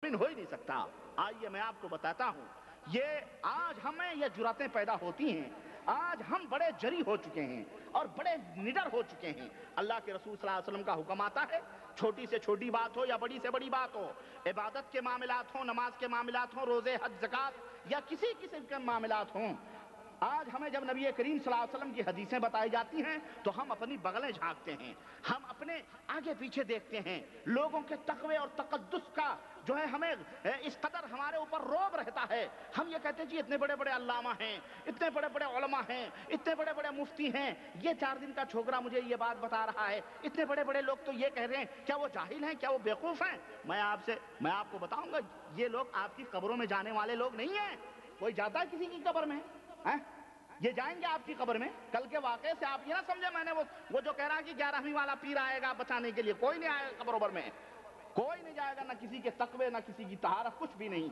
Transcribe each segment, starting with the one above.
ہو ہی نہیں سکتا۔ آئیے میں آپ کو بتاتا ہوں، یہ آج ہمیں یہ جرأتیں پیدا ہوتی ہیں، آج ہم بڑے جری ہو چکے ہیں اور بڑے نڈر ہو چکے ہیں۔ اللہ کے رسول صلی اللہ علیہ وسلم کا حکم آتا ہے، چھوٹی سے چھوٹی بات ہو یا بڑی سے بڑی بات ہو، عبادت کے معاملات ہوں، نماز کے معاملات ہوں، روزے حج زکوٰۃ یا کسی قسم کے معاملات ہوں، آج ہمیں جب نبی کریم صلی اللہ علیہ وسلم کی حدیثیں بتائی جاتی ہیں تو ہم اپنی بغلیں جھانکتے ہیں، ہم اپنے آگے پیچھے دیکھتے ہیں، لوگوں کے تقوی اور تقدس کا جو ہے ہمیں اس قدر ہمارے اوپر روب رہتا ہے، ہم یہ کہتے ہیں جی اتنے بڑے بڑے علامہ ہیں، اتنے بڑے بڑے علماء ہیں، اتنے بڑے بڑے مفتی ہیں، یہ 4 دن کا چھوکرا مجھے یہ بات بتا رہا ہے، اتنے بڑے بڑے لوگ تو یہ کہہ رہے ہیں، کیا وہ جاہل ہیں، کیا وہ بیوقوف ہیں؟ میں آپ کو بتاؤں گا، یہ لوگ آپ کی قبروں میں جانے والے لوگ نہیں ہیں۔ کوئی جاتا ہے کسی کی قبر میں؟ یہ جائیں گے آپ کی قبر میں؟ کل کے واقعے سے آپ یہ نہ سمجھے میں نے وہ جو کہہ رہا کہ 11ویں والا پیر آئے گا بچانے کے لیے، کوئی نہیں آئے گا قبر میں، کوئی نہیں جائے گا، نہ کسی کے تقوی نہ کسی کی طہارت، کچھ بھی نہیں۔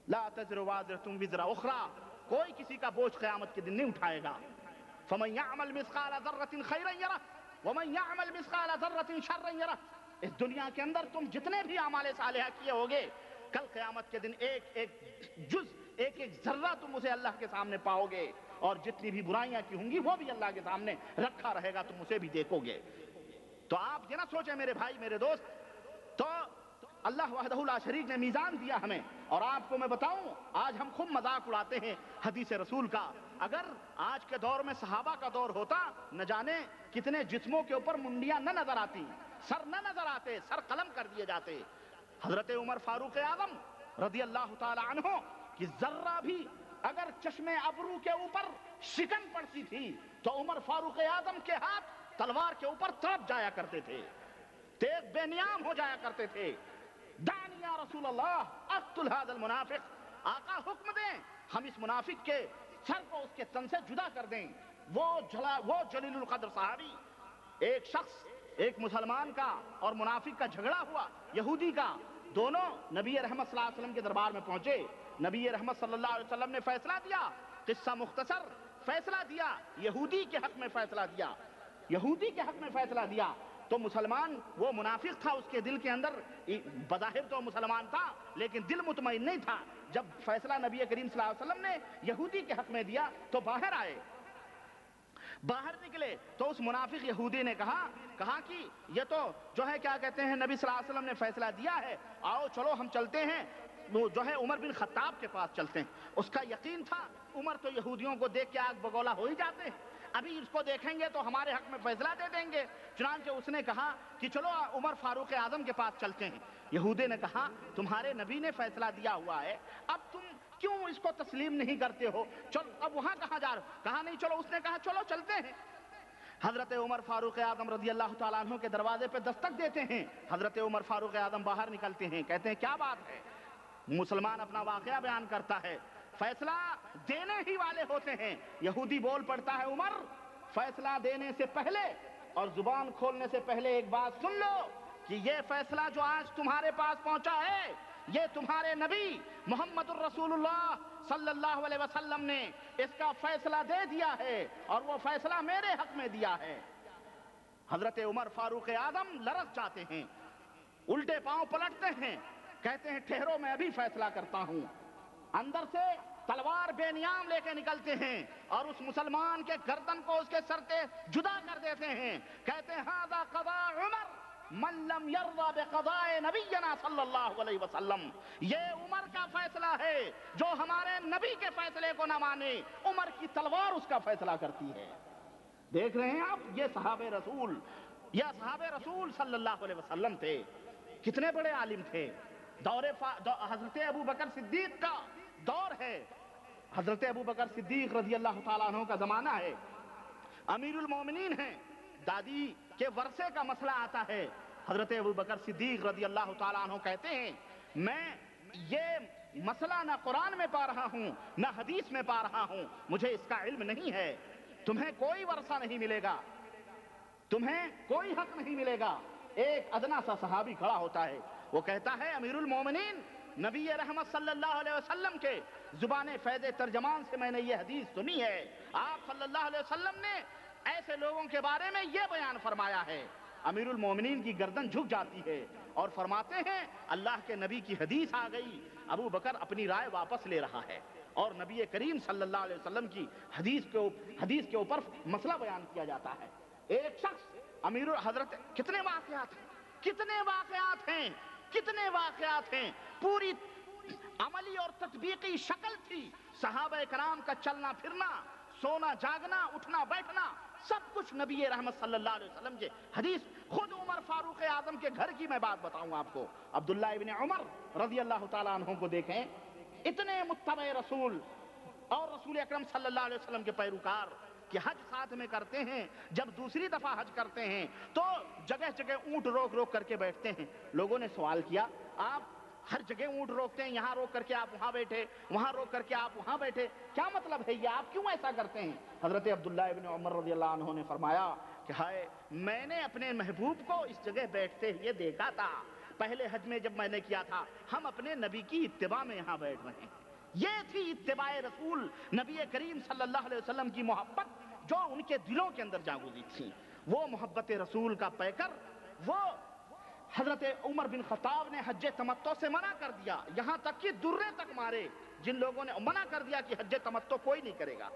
لا تزر وازرۃ وزر اخری، کوئی کسی کا بوجھ قیامت کے دن نہیں اٹھائے گا۔ فمن یعمل مثقال ذرۃ خیرا یرہ ومن یعمل مثقال ذرۃ شرا یرہ۔ اس دنیا کے اندر تم جتنے بھی اعمال صالحہ کیے ہوگے، کل قیامت کے دن ایک ایک جز، ایک ایک ذرہ تم اسے اللہ کے سامنے پاؤ گے، اور جتنی بھی برائیاں کی ہوں گی وہ بھی اللہ کے سامنے رکھا رہے گا، تم اسے بھی دیکھو گے۔ تو آپ یہ نہ سوچیں میرے بھائی میرے دوست، تو اللہ وحدہ لا شریک نے میزان دیا ہمیں، اور آپ کو میں بتاؤں آج ہم خوب مذاق اڑاتے ہیں حدیث رسول کا۔ اگر آج کے دور میں صحابہ کا دور ہوتا، نہ جانے کتنے جسموں کے اوپر منڈیاں نہ نظر آتی، سر نہ نظر آتے، سر قلم کر دیے جاتے۔ حضرت عمر فاروق اعظم رضی اللہ تعالی عنہ کہ ذرہ بھی اگر چشم ابرو کے اوپر شکن پڑتی تھی تو عمر فاروق اعظم کے ہاتھ تلوار کے اوپر تڑپ جایا کرتے تھے، تیز بے نیام ہو جایا کرتے تھے۔ دعنی یا رسول اللہ اقتل هذا المنافق، آقا حکم دیں ہم اس منافق کے سر کو اس کے تن سے جدا کر دیں۔ وہ جلیل القدر صحابی، ایک شخص، ایک مسلمان کا اور منافق کا جھگڑا ہوا، یہودی کا، دونوں نبی رحمت صلی اللہ علیہ وسلم کے دربار میں پہنچے۔ نبی رحمت صلی اللہ علیہ وسلم نے فیصلہ دیا، قصہ مختصر، فیصلہ دیا، یہودی کے حق میں فیصلہ دیا، یہودی کے حق میں فیصلہ دیا۔ تو مسلمان، وہ منافق تھا، اس کے دل کے اندر بظاہر تو مسلمان تھا لیکن دل مطمئن نہیں تھا۔ جب فیصلہ نبی کریم صلی اللہ علیہ وسلم نے یہودی کے حق میں دیا تو باہر آئے، باہر نکلے تو اس منافق یہودی نے کہا کہ یہ تو جو ہے کیا کہتے ہیں نبی صلی اللہ علیہ وسلم نے فیصلہ دیا ہے، آؤ چلو ہم چلتے ہیں، جو ہے عمر بن خطاب کے پاس چلتے ہیں۔ اس کا یقین تھا عمر تو یہودیوں کو دیکھ کے آگ بگولا ہو ہی جاتے ہیں، ابھی اس کو دیکھیں گے تو ہمارے حق میں فیصلہ دے دیں گے۔ چنانچہ اس نے کہا کہ چلو عمر فاروق اعظم کے پاس چلتے ہیں۔ یہودی نے کہا تمہارے نبی نے فیصلہ دیا ہوا ہے، اب تم کیوں اس کو تسلیم نہیں کرتے ہو؟ چل اب وہاں کہاں جا رہے ہو؟ کہا نہیں چلو، اس نے کہا چلو چلتے ہیں۔ حضرت عمر فاروق اعظم رضی اللہ تعالیٰ عنہ کے دروازے پہ دستک دیتے ہیں، حضرت عمر فاروق اعظم باہر نکلتے ہیں، کہتے ہیں کیا بات ہے؟ مسلمان اپنا واقعہ بیان کرتا ہے، فیصلہ دینے ہی والے ہوتے ہیں۔ یہودی بول پڑتا ہے عمر فیصلہ دینے سے پہلے اور زبان کھولنے سے پہلے ایک بات سن لو کہ یہ فیصلہ جو آج تمہارے پاس پہنچا ہے یہ تمہارے نبی محمد الرسول اللہ صلی اللہ علیہ وسلم نے اس کا فیصلہ دے دیا ہے اور وہ فیصلہ میرے حق میں دیا ہے۔ حضرت عمر فاروق اعظم لرز جاتے ہیں، الٹے پاؤں پلٹتے ہیں، کہتے ہیں ٹھہرو میں ابھی فیصلہ کرتا ہوں۔ اندر سے تلوار بے نیام لے کے نکلتے ہیں اور اس مسلمان کے گردن کو اس کے سر سے جدا کر دیتے ہیں، کہتے ہیں ھذا قضاء عمر من لم یرضى بقضاء نبینا صلی اللہ علیہ وسلم، یہ عمر کا فیصلہ ہے جو ہمارے نبی کے فیصلے کو نہ مانے، عمر کی تلوار اس کا فیصلہ کرتی ہے۔ دیکھ رہے ہیں آپ، یہ صحابہ رسول صلی اللہ علیہ وسلم تھے، کتنے بڑے عالم تھے۔ حضرت ابو بکر صدیق کا دور ہے، حضرت ابو بکر صدیق رضی اللہ تعالیٰ عنہ کا زمانہ ہے، امیر المومنین ہیں، دادی کے ورثے کا مسئلہ آتا ہے۔ حضرت ابو بکر صدیق رضی اللہ تعالیٰ عنہ کہتے ہیں میں یہ مسئلہ نہ قرآن میں پا رہا ہوں نہ حدیث میں پا رہا ہوں، مجھے اس کا علم نہیں ہے، تمہیں کوئی ورثہ نہیں ملے گا، تمہیں کوئی حق نہیں ملے گا۔ ایک ادنا سا صحابی کھڑا ہوتا ہے، وہ کہتا ہے امیر المومنین نبی رحمت صلی اللہ علیہ وسلم کے زبان فیض ترجمان سے میں نے یہ حدیث سنی ہے، آپ صلی اللہ علیہ وسلم نے ایسے لوگوں کے بارے میں یہ بیان فرمایا ہے، امیر المومنین کی گردن جھک جاتی ہے اور فرماتے ہیں اللہ کے نبی کی حدیث آ گئی، ابو بکر اپنی رائے واپس لے رہا ہے، اور نبی کریم صلی اللہ علیہ وسلم کی حدیث کے اوپر مسئلہ بیان کیا جاتا ہے۔ ایک شخص امیر حضرت، کتنے واقعات ہیں، کتنے واقعات ہیں، پوری عملی اور تطبیقی شکل تھی صحابہ کرام کا چلنا پھرنا، سونا جاگنا، اٹھنا بیٹھنا، سب کچھ نبی رحمت صلی اللہ علیہ وسلم کے حدیث۔ خود عمر فاروق اعظم کے گھر کی میں بات بتاؤں آپ کو، عبداللہ ابن عمر رضی اللہ تعالیٰ عنہ کو دیکھیں، اتنے متبع رسول اور رسول اکرم صلی اللہ علیہ وسلم کے پیروکار کہ حج ساتھ میں کرتے ہیں، جب دوسری دفعہ حج کرتے ہیں تو جگہ جگہ اونٹ روک روک کر کے بیٹھتے ہیں۔ لوگوں نے سوال کیا، آپ ہر جگہ اونٹ روکتے ہیں، یہاں روک کر کے آپ وہاں بیٹھے، وہاں روک کر کے آپ وہاں بیٹھے، کیا مطلب ہے یہ، آپ کیوں ایسا کرتے ہیں؟ حضرت عبداللہ ابن عمر رضی اللہ عنہ نے فرمایا کہ ہائے، میں نے اپنے محبوب کو اس جگہ بیٹھتے ہوئے دیکھا تھا، پہلے حج میں جب میں نے کیا تھا، ہم اپنے نبی کی اتباع میں یہاں بیٹھ رہے ہیں۔ یہ تھی اتباع رسول، نبی کریم صلی اللہ علیہ وسلم کی محبت جو ان کے دلوں کے اندر جاگزی تھی۔ وہ محبت رسول کا پیکر، وہ حضرت عمر بن خطاب نے حج تمتع سے منع کر دیا، یہاں تک کہ درے تک مارے۔ جن لوگوں نے منع کر دیا کہ حج تمتع کوئی نہیں کرے گا،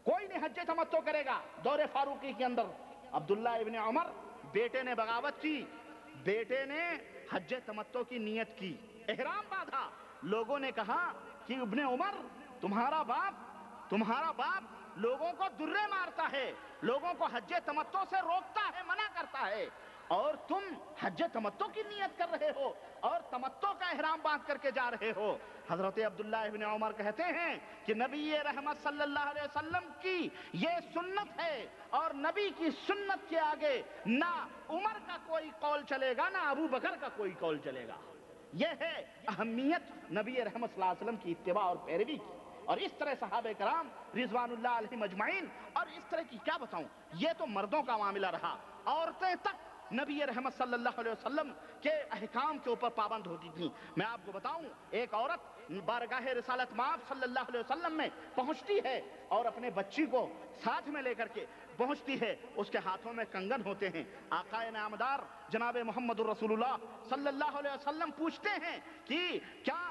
کوئی نہیں حج تمتع کرے گا، دور فاروقی کے اندر عبداللہ ابن عمر، بیٹے نے بغاوت کی، بیٹے نے حج تمتع کی نیت کی، احرام باندھا۔ لوگوں نے کہا کہ ابن عمر، تمہارا باپ لوگوں کو درے مارتا ہے، لوگوں کو حج تمتع سے روکتا ہے، منع کرتا ہے، اور تم حج تمتع کی نیت کر رہے ہو اور تمتع کا احرام باندھ کر کے جا رہے ہو۔ حضرت عبداللہ ابن عمر کہتے ہیں کہ نبی رحمت صلی اللہ علیہ وسلم کی یہ سنت ہے، اور نبی کی سنت کے آگے نہ عمر کا کوئی قول چلے گا، نہ ابو بکر کا کوئی قول چلے گا۔ یہ ہے اہمیت نبی رحمت صلی اللہ علیہ وسلم کی اتباع اور پیروی کی۔ اور اس طرح صحابہ کرام رضوان اللہ علیہم اجمعین، اور اس طرح کی کیا بتاؤں، یہ تو مردوں کا معاملہ رہا، عورتیں تک نبی رحمت صلی اللہ علیہ وسلم کے احکام کے اوپر پابند ہوتی تھیں۔ میں آپ کو بتاؤں، ایک عورت بارگاہ رسالت مآب صلی اللہ علیہ وسلم میں پہنچتی ہے اور اپنے بچی کو ساتھ میں لے کر کے پہنچتی ہے، اس کے ہاتھوں میں کنگن ہوتے ہیں۔ آقا نامدار جناب محمد الرسول اللہ صلی اللہ علیہ وسلم پوچھتے ہیں کہ کیا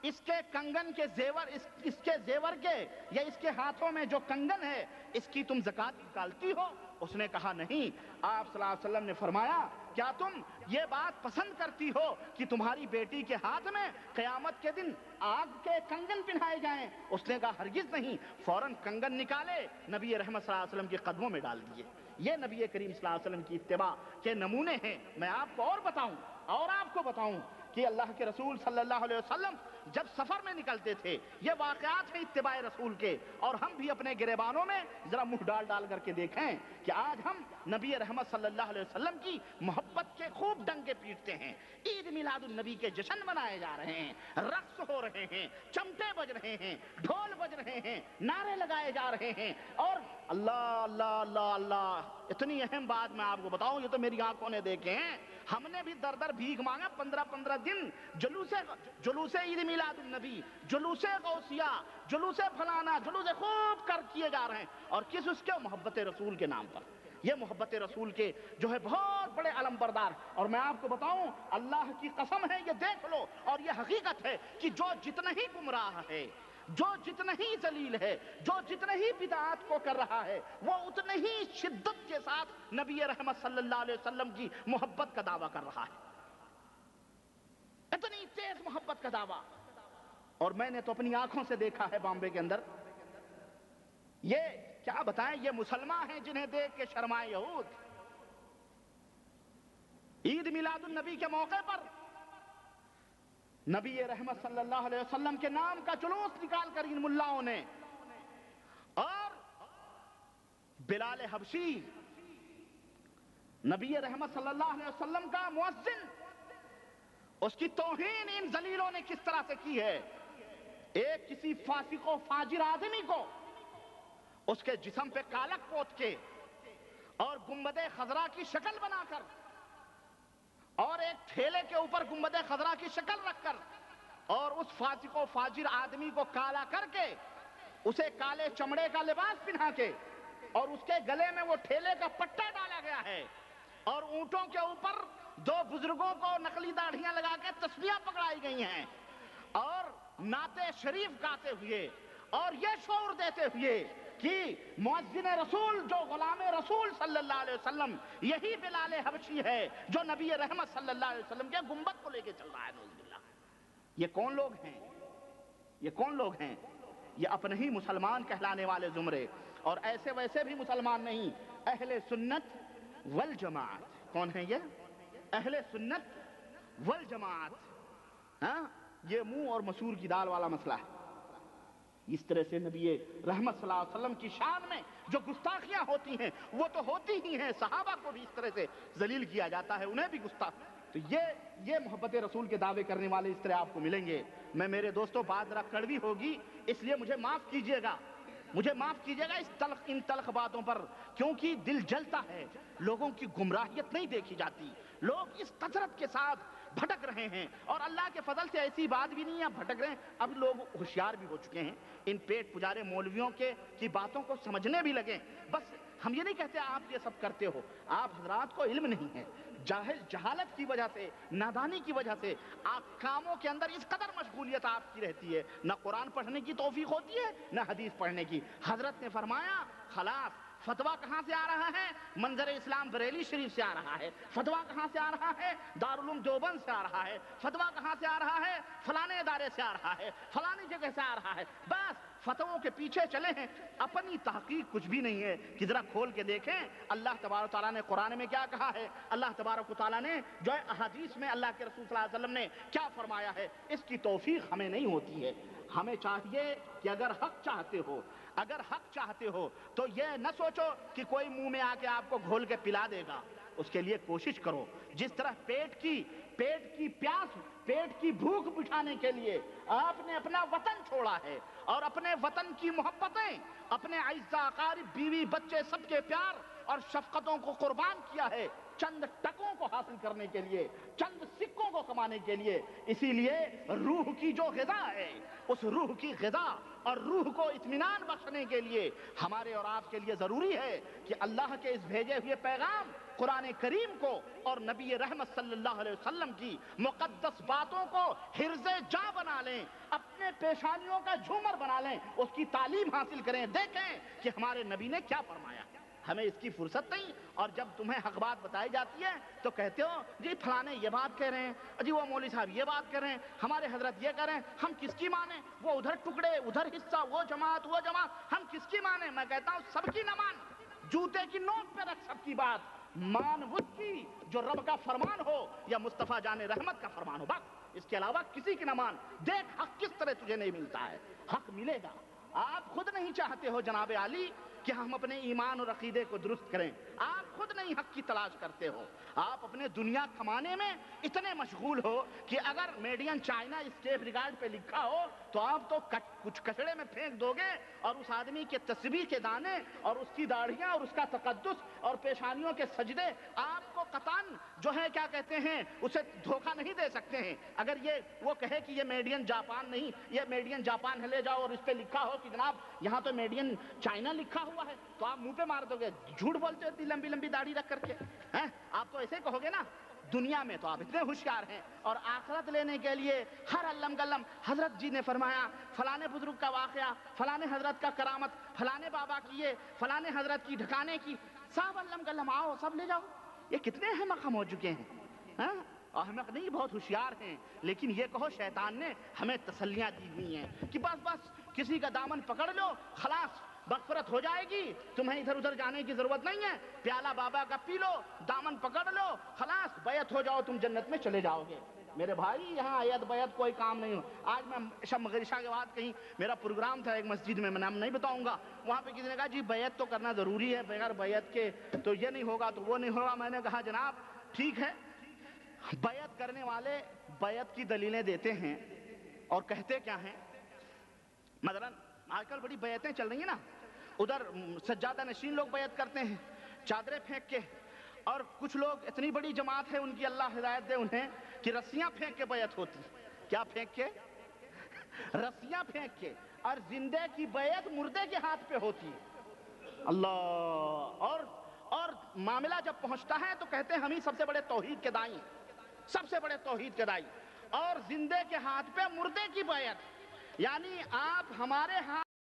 اس کے کنگن کے زیور، اس کے زیور کے یا اس کے ہاتھوں میں جو کنگن ہے، اس کی تم زکوٰۃ نکالتی ہو؟ اس نے کہا نہیں۔ آپ صلی اللہ علیہ وسلم نے فرمایا کیا تم یہ بات پسند کرتی ہو کہ تمہاری بیٹی کے ہاتھ میں قیامت کے دن آگ کے کنگن پہنائے جائیں؟ اس نے کہا ہرگز نہیں۔ فوراً کنگن نکالے، نبی رحمت صلی اللہ علیہ وسلم کے قدموں میں ڈال دیے۔ یہ نبی کریم صلی اللہ علیہ وسلم کی اتباع کے نمونے ہیں۔ میں آپ کو آپ کو بتاؤں کہ اللہ کے رسول صلی اللہ علیہ وسلم جب سفر میں نکلتے تھے، یہ واقعات ہیں اتباع رسول کے، اور ہم بھی اپنے گریبانوں میں ذرا منہ ڈال کر کے دیکھیں کہ آج ہم نبی رحمت صلی اللہ علیہ وسلم کی محبت کے خوب ڈنگے پیٹتے ہیں۔ عید میلاد النبی کے جشن منائے جا رہے ہیں، رقص ہو رہے ہیں، چمٹے بج رہے ہیں، ڈھول بج رہے ہیں، نعرے لگائے جا رہے ہیں، اور اللہ اللہ اللہ اللہ۔ اتنی اہم بات میں آپ کو بتاؤں، یہ تو میری آنکھوں نے دیکھے ہیں، ہم نے بھی در در بھیک مانگا 15 دن، جلوس عید میلاد النبی، جلوس غوثیہ، جلوس فلانا، جلوس خوب کیے جا رہے ہیں، اور کس اس کے محبت رسول کے نام پر۔ یہ محبت رسول کے جو ہے بہت بڑے علم بردار۔ اور میں آپ کو بتاؤں، اللہ کی قسم ہے، یہ دیکھ لو، اور یہ حقیقت ہے کہ جو جتنا ہی گمراہ ہے، جو جتنا ہی ذلیل ہے، جو جتنا ہی بدعات کو کر رہا ہے، وہ اتنے ہی شدت کے ساتھ نبی رحمت صلی اللہ علیہ وسلم کی محبت کا دعویٰ کر رہا ہے، اتنی تیز محبت کا دعویٰ۔ اور میں نے تو اپنی آنکھوں سے دیکھا ہے بامبے کے اندر، یہ کیا بتائیں، یہ مسلمان ہیں جنہیں دیکھ کے شرمائے یہود۔ عید میلاد النبی کے موقع پر نبی رحمت صلی اللہ علیہ وسلم کے نام کا جلوس نکال کر ان ملاؤں نے، اور بلال حبشی نبی رحمت صلی اللہ علیہ وسلم کا مؤذن، اس کی توہین ان ذلیلوں نے کس طرح سے کی ہے۔ ایک کسی فاسق و فاجر آدمی کو اس کے جسم پہ کالک پوت کے اور گنبد خضرا کی شکل بنا کر، اور ایک ٹھیلے کے اوپر گنبد خضرا کی شکل رکھ کر، اور اس فاسق و فاجر آدمی کو کالا کر کے، اسے کالے چمڑے کا لباس پہنا کے، اور اس کے گلے میں وہ ٹھیلے کا پٹا ڈالا گیا ہے، اور اونٹوں کے اوپر دو بزرگوں کو نقلی داڑھیاں لگا کے تسبیحاں پکڑائی گئی ہیں، اور نعت شریف گاتے ہوئے اور یہ شعور دیتے ہوئے کہ مؤذن رسول جو غلام رسول صلی اللہ علیہ وسلم یہی بلال حبشی ہے جو نبی رحمت صلی اللہ علیہ وسلم کے گنبد کو لے کے چل رہا ہے۔ نعوذ باللہ۔ یہ کون لوگ ہیں؟ یہ کون لوگ ہیں؟ یہ اپنے ہی مسلمان کہلانے والے زمرے، اور ایسے ویسے بھی مسلمان نہیں، اہل سنت والجماعت۔ کون ہیں یہ؟ اہل سنت والجماعت۔ ہاں، یہ منہ اور مسور کی دال والا مسئلہ ہے۔ اس طرح سے نبی رحمت صلی اللہ علیہ وسلم کی شان میں جو گستاخیاں ہوتی ہیں وہ تو ہوتی ہی ہیں، صحابہ کو بھی اس طرح سے ذلیل کیا جاتا ہے، انہیں بھی گستاخ۔ تو یہ محبت رسول کے دعوے کرنے والے اس طرح آپ کو ملیں گے۔ میں میرے دوستوں بات ذرا کڑوی ہوگی، اس لیے مجھے معاف کیجئے گا، مجھے معاف کیجئے گا ان تلخ باتوں پر، کیونکہ دل جلتا ہے، لوگوں کی گمراہیت نہیں دیکھی جاتی، لوگ اس کثرت کے ساتھ بھٹک رہے ہیں، اور اللہ کے فضل سے ایسی بات بھی نہیں ہے بھٹک رہے ہیں، اب لوگ ہوشیار بھی ہو چکے ہیں، ان پیٹ پجارے مولویوں کی باتوں کو سمجھنے بھی لگے۔ بس ہم یہ نہیں کہتے آپ یہ سب کرتے ہو، آپ حضرات کو علم نہیں ہے، جہالت کی وجہ سے، نادانی کی وجہ سے آپ کاموں کے اندر اس قدر مشغولیت آپ کی رہتی ہے، نہ قرآن پڑھنے کی توفیق ہوتی ہے نہ حدیث پڑھنے کی۔ حضرت نے فرمایا خلاص، فتویٰ کہاں سے آ رہا ہے؟ منظر اسلام بریلی شریف سے آ رہا ہے۔ فتویٰ کہاں سے آ رہا ہے؟ دارالعلوم دیوبند سے آ رہا ہے۔ فتویٰ کہاں سے آ رہا ہے؟ فلانے ادارے سے آ رہا ہے، فلانی جگہ سے آ رہا ہے۔ بس فتووں کے پیچھے چلے ہیں، اپنی تحقیق کچھ بھی نہیں ہے کہ ذرا کھول کے دیکھیں اللہ تبارک و تعالیٰ نے قرآن میں کیا کہا ہے، اللہ تبارک و تعالیٰ نے جو ہے احادیث میں اللہ کے رسول صلی اللہ علیہ وسلم نے کیا فرمایا ہے، اس کی توفیق ہمیں نہیں ہوتی ہے۔ ہمیں چاہیے کہ اگر حق چاہتے ہو تو یہ نہ سوچو کہ کوئی منہ میں آ کے آپ کو گھول کے پلا دے گا، اس کے لیے کوشش کرو۔ جس طرح پیٹ کی پیاس، پیٹ کی بھوک بجھانے کے لیے آپ نے اپنا وطن چھوڑا ہے، اور اپنے وطن کی محبتیں، اپنے اعزاء اقارب، بیوی بچے سب کے پیار اور شفقتوں کو قربان کیا ہے چند ٹکوں کو حاصل کرنے کے لیے، چند سکوں کو کمانے کے لیے۔ اسی لیے روح کی جو غذا ہے، اس روح کی غذا اور روح کو اطمینان بخشنے کے لیے ہمارے اور آپ کے لیے ضروری ہے کہ اللہ کے اس بھیجے ہوئے پیغام قرآن کریم کو اور نبی رحمت صلی اللہ علیہ وسلم کی مقدس باتوں کو حرز جاں بنا لیں، اپنے پیشانیوں کا جھومر بنا لیں، اس کی تعلیم حاصل کریں، دیکھیں کہ ہمارے نبی نے کیا فرمایا۔ ہمیں اس کی فرصت نہیں، اور جب تمہیں حق بات بتائی جاتی ہے تو کہتے ہو جی فلانے یہ بات کہہ رہے ہیں، جی وہ مولوی صاحب یہ بات کہہ رہے ہیں، ہمارے حضرت یہ کہہ رہے ہیں، ہم کس کی مانیں؟ وہ ادھر ٹکڑے، ادھر حصہ، وہ جماعت، ہم کس کی مانیں؟ میں کہتا ہوں سب کی نہ مان، جوتے کی نوک پہ رکھ سب کی بات، مان وہ کی جو رب کا فرمان ہو یا مصطفیٰ جان رحمت کا فرمان ہو، بس اس کے علاوہ کسی کی نہ مان۔ دیکھ حق کس طرح تجھے نہیں ملتا ہے، حق ملے گا۔ آپ خود نہیں چاہتے ہو جناب علی کہ ہم اپنے ایمان اور عقیدے کو درست کریں، آپ خود نہیں حق کی تلاش کرتے ہو، آپ اپنے دنیا کمانے میں اتنے مشغول ہو کہ اگر میڈ ان چائنا اس ٹیپ ریکارڈ پہ لکھا ہو تو آپ تو کچھ کچڑے میں پھینک دو گے، اور اس آدمی کے تسبیح کے دانے اور اس کی داڑھیاں اور اس کا تقدس اور پیشانیوں کے سجدے آپ کو قطعاً جو ہے کیا کہتے ہیں اسے دھوکہ نہیں دے سکتے ہیں۔ اگر یہ وہ کہے کہ یہ میڈ ان جاپان نہیں، یہ میڈ ان جاپان ہے، لے جاؤ اور اس پہ لکھا ہو کہ جناب یہاں تو میڈ ان چائنا لکھا ہوا ہے، تو آپ منہ پہ مار دو گے، جھوٹ بولتے ہو اتنی لمبی لمبی داڑھی رکھ کر کے ہیں، آپ تو ایسے کہو گے نا۔ دنیا میں تو آپ اتنے ہوشیار ہیں، اور آخرت لینے کے لیے ہر علم گلم حضرت جی نے فرمایا، فلانے بزرگ کا واقعہ، فلانے حضرت کا کرامت، فلانے بابا کی یہ، فلانے حضرت کی ڈھکانے کی، سب علم گلم آؤ سب لے جاؤ۔ یہ کتنے احمق ہم ہو چکے ہیں، احمق نہیں بہت ہوشیار ہیں، لیکن یہ کہو شیطان نے ہمیں تسلیاں دی ہوئی ہیں کہ بس کسی کا دامن پکڑ لو خلاص مغفرت ہو جائے گی، تمہیں ادھر ادھر جانے کی ضرورت نہیں ہے، پیالہ بابا کا پی لو، دامن پکڑ لو، خلاص بیعت ہو جاؤ، تم جنت میں چلے جاؤ گے۔ میرے بھائی یہاں ایت بیعت کوئی کام نہیں ہو۔ آج میں شب مغرب عشاء کے بعد کہیں میرا پروگرام تھا ایک مسجد میں نام نہیں بتاؤں گا، وہاں پہ کسی نے کہا جی بیعت تو کرنا ضروری ہے، بغیر بیعت کے تو یہ نہیں ہوگا تو وہ نہیں ہوگا۔ میں نے کہا جناب ٹھیک ہے، بیعت کرنے والے بیعت کی دلیلیں دیتے ہیں اور کہتے کیا ہیں، مثلا آج کل بڑی بیعتیں چل رہی ہیں نا، ادھر سجادہ نشین لوگ بیعت کرتے ہیں چادریں پھینک کے، اور کچھ لوگ اتنی بڑی جماعت ہے ان کی اللہ ہدایت دے انہیں کہ رسیاں پھینک کے بیعت ہوتی، کیا پھینک کے؟ رسیاں پھینک کے، اور زندے کی بیعت مردے کے ہاتھ پہ ہوتی ہے۔ اللہ، اور معاملہ جب پہنچتا ہے تو کہتے ہیں ہم ہی سب سے بڑے توحید کے دائی ہیں، سب سے بڑے توحید کے دائی، اور زندے کے ہاتھ پہ مردے کی بیعت، یعنی آپ ہمارے ہاتھ